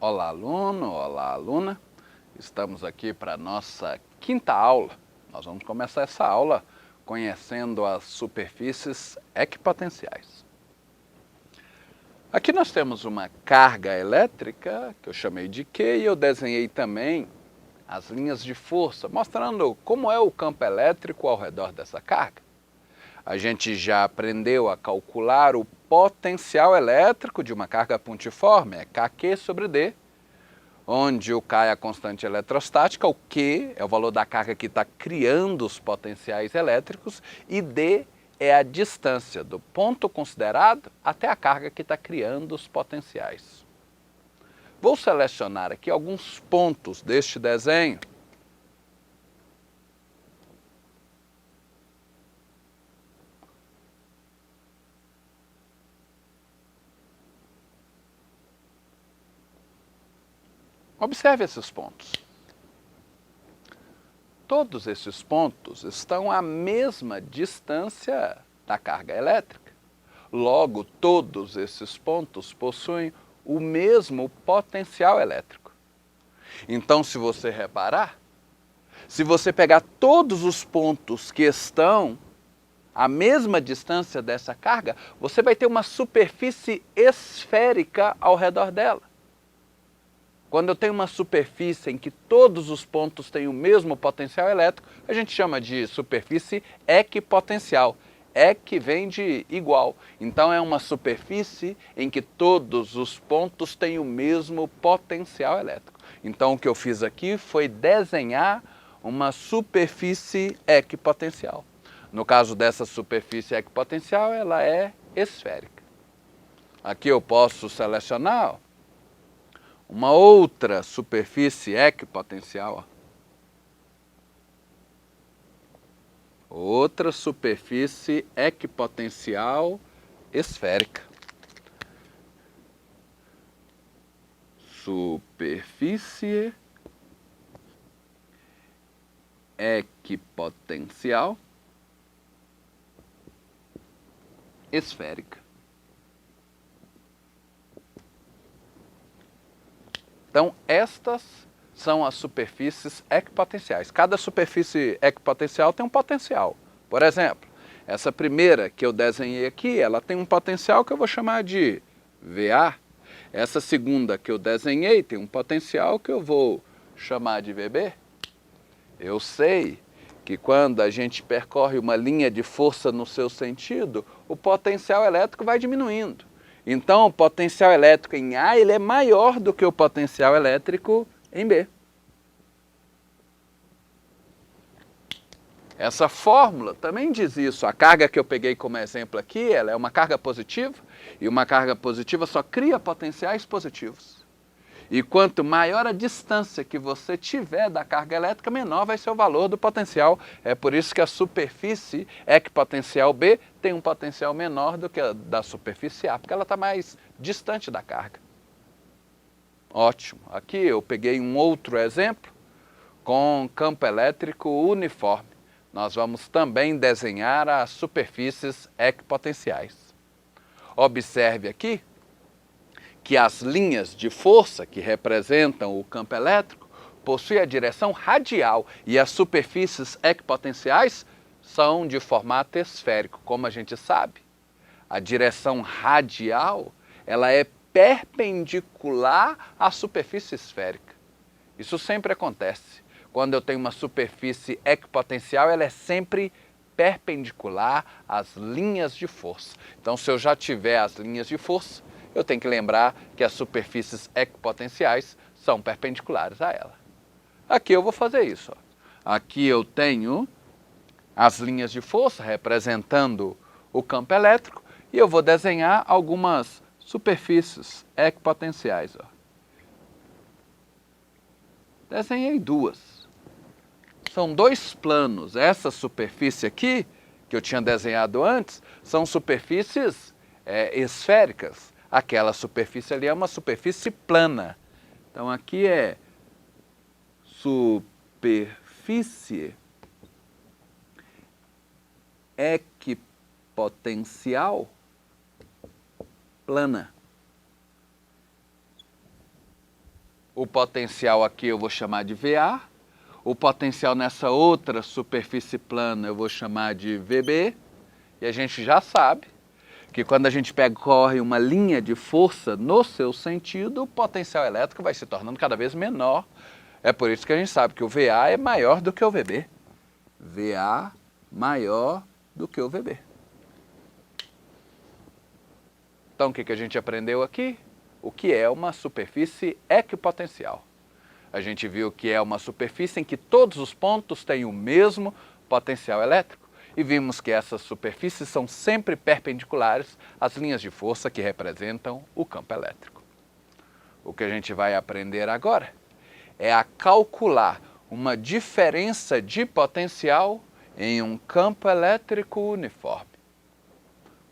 Olá, aluno, olá, aluna. Estamos aqui para a nossa quinta aula. Nós vamos começar essa aula conhecendo as superfícies equipotenciais. Aqui nós temos uma carga elétrica, que eu chamei de Q, e eu desenhei também as linhas de força, mostrando como é o campo elétrico ao redor dessa carga. A gente já aprendeu a calcular o potencial elétrico de uma carga pontiforme, é Kq sobre D, onde o K é a constante eletrostática, o Q é o valor da carga que está criando os potenciais elétricos e D é a distância do ponto considerado até a carga que está criando os potenciais. Vou selecionar aqui alguns pontos deste desenho. Observe esses pontos. Todos esses pontos estão à mesma distância da carga elétrica. Logo, todos esses pontos possuem o mesmo potencial elétrico. Então, se você reparar, se você pegar todos os pontos que estão à mesma distância dessa carga, você vai ter uma superfície esférica ao redor dela. Quando eu tenho uma superfície em que todos os pontos têm o mesmo potencial elétrico, a gente chama de superfície equipotencial. Equi vem de igual. Então é uma superfície em que todos os pontos têm o mesmo potencial elétrico. Então o que eu fiz aqui foi desenhar uma superfície equipotencial. No caso dessa superfície equipotencial, ela é esférica. Aqui eu posso selecionar uma outra superfície equipotencial. Outra superfície equipotencial esférica. Superfície equipotencial esférica. Então, estas são as superfícies equipotenciais. Cada superfície equipotencial tem um potencial. Por exemplo, essa primeira que eu desenhei aqui, ela tem um potencial que eu vou chamar de VA. Essa segunda que eu desenhei tem um potencial que eu vou chamar de VB. Eu sei que quando a gente percorre uma linha de força no seu sentido, o potencial elétrico vai diminuindo. Então, o potencial elétrico em A ele é maior do que o potencial elétrico em B. Essa fórmula também diz isso. A carga que eu peguei como exemplo aqui, ela é uma carga positiva, e uma carga positiva só cria potenciais positivos. E quanto maior a distância que você tiver da carga elétrica, menor vai ser o valor do potencial. É por isso que a superfície equipotencial B tem um potencial menor do que a da superfície A, porque ela está mais distante da carga. Ótimo. Aqui eu peguei um outro exemplo com campo elétrico uniforme. Nós vamos também desenhar as superfícies equipotenciais. Observe aqui que as linhas de força que representam o campo elétrico possuem a direção radial e as superfícies equipotenciais são de formato esférico. Como a gente sabe, a direção radial ela é perpendicular à superfície esférica. Isso sempre acontece. Quando eu tenho uma superfície equipotencial, ela é sempre perpendicular às linhas de força. Então, se eu já tiver as linhas de força, eu tenho que lembrar que as superfícies equipotenciais são perpendiculares a ela. Aqui eu vou fazer isso. Aqui eu tenho as linhas de força representando o campo elétrico e eu vou desenhar algumas superfícies equipotenciais. Desenhei duas. São dois planos. Essa superfície aqui, que eu tinha desenhado antes, são superfícies esféricas. Aquela superfície ali é uma superfície plana. Então aqui é superfície equipotencial plana. O potencial aqui eu vou chamar de VA. O potencial nessa outra superfície plana eu vou chamar de VB. E a gente já sabe que quando a gente percorre uma linha de força no seu sentido, o potencial elétrico vai se tornando cada vez menor. É por isso que a gente sabe que o VA é maior do que o VB. VA maior do que o VB. Então o que a gente aprendeu aqui? O que é uma superfície equipotencial. A gente viu que é uma superfície em que todos os pontos têm o mesmo potencial elétrico e vimos que essas superfícies são sempre perpendiculares às linhas de força que representam o campo elétrico. O que a gente vai aprender agora é a calcular uma diferença de potencial em um campo elétrico uniforme.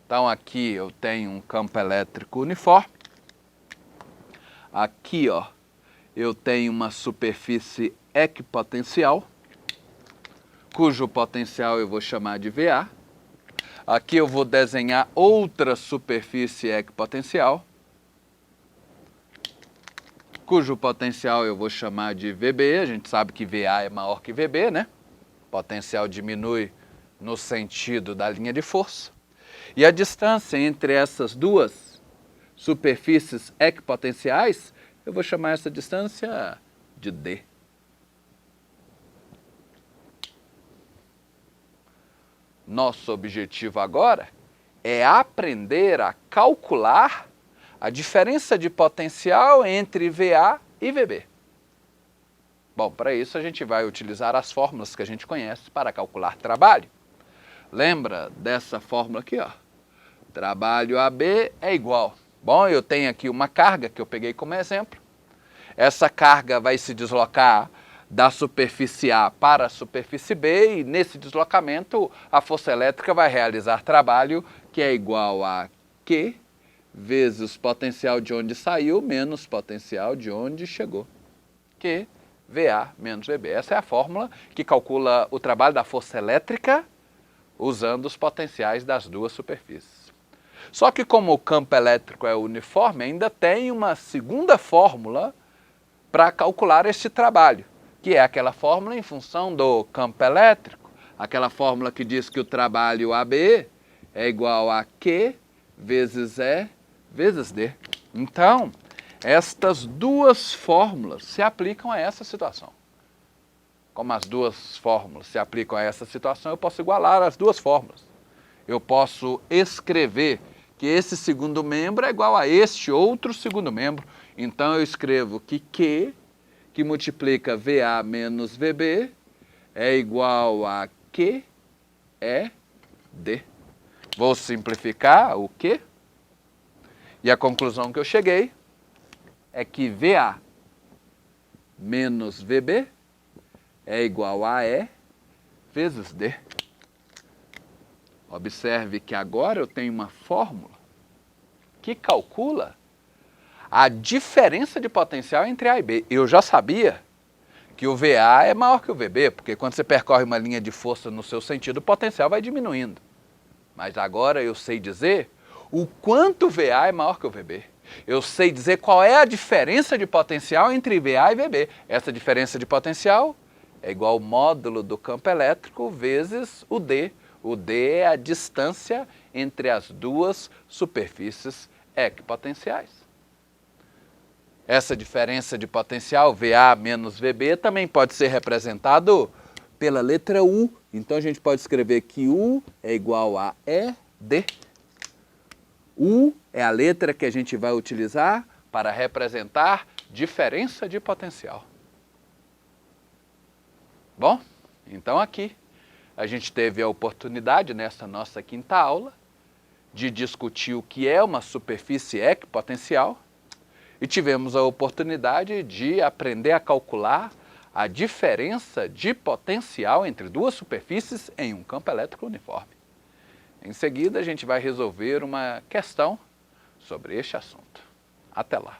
Então aqui eu tenho um campo elétrico uniforme. Aqui, ó, eu tenho uma superfície equipotencial, cujo potencial eu vou chamar de VA. Aqui eu vou desenhar outra superfície equipotencial, cujo potencial eu vou chamar de VB. A gente sabe que VA é maior que VB, né? O potencial diminui no sentido da linha de força. E a distância entre essas duas superfícies equipotenciais, eu vou chamar essa distância de D. Nosso objetivo agora é aprender a calcular a diferença de potencial entre VA e VB. Bom, para isso a gente vai utilizar as fórmulas que a gente conhece para calcular trabalho. Lembra dessa fórmula aqui, ó? Trabalho AB é igual. Bom, eu tenho aqui uma carga que eu peguei como exemplo. Essa carga vai se deslocar da superfície A para a superfície B e nesse deslocamento a força elétrica vai realizar trabalho que é igual a Q vezes potencial de onde saiu menos potencial de onde chegou. Q, VA menos VB. Essa é a fórmula que calcula o trabalho da força elétrica usando os potenciais das duas superfícies. Só que como o campo elétrico é uniforme, ainda tem uma segunda fórmula para calcular este trabalho, que é aquela fórmula em função do campo elétrico, aquela fórmula que diz que o trabalho AB é igual a Q vezes E vezes D. Então, estas duas fórmulas se aplicam a essa situação. Como as duas fórmulas se aplicam a essa situação, eu posso igualar as duas fórmulas. Eu posso escrever que esse segundo membro é igual a este outro segundo membro. Então, eu escrevo que Q, que multiplica VA menos VB, é igual a Q, E, D. Vou simplificar o Q. E a conclusão que eu cheguei é que VA menos VB é igual a E vezes D. Observe que agora eu tenho uma fórmula que calcula a diferença de potencial entre A e B. Eu já sabia que o VA é maior que o VB, porque quando você percorre uma linha de força no seu sentido, o potencial vai diminuindo. Mas agora eu sei dizer o quanto o VA é maior que o VB. Eu sei dizer qual é a diferença de potencial entre VA e VB. Essa diferença de potencial é igual ao módulo do campo elétrico vezes o D. O D é a distância entre as duas superfícies equipotenciais. Essa diferença de potencial, VA menos VB, também pode ser representado pela letra U. Então a gente pode escrever que U é igual a ED. U é a letra que a gente vai utilizar para representar diferença de potencial. Bom, então aqui a gente teve a oportunidade, nessa nossa quinta aula, de discutir o que é uma superfície equipotencial e tivemos a oportunidade de aprender a calcular a diferença de potencial entre duas superfícies em um campo elétrico uniforme. Em seguida, a gente vai resolver uma questão sobre este assunto. Até lá!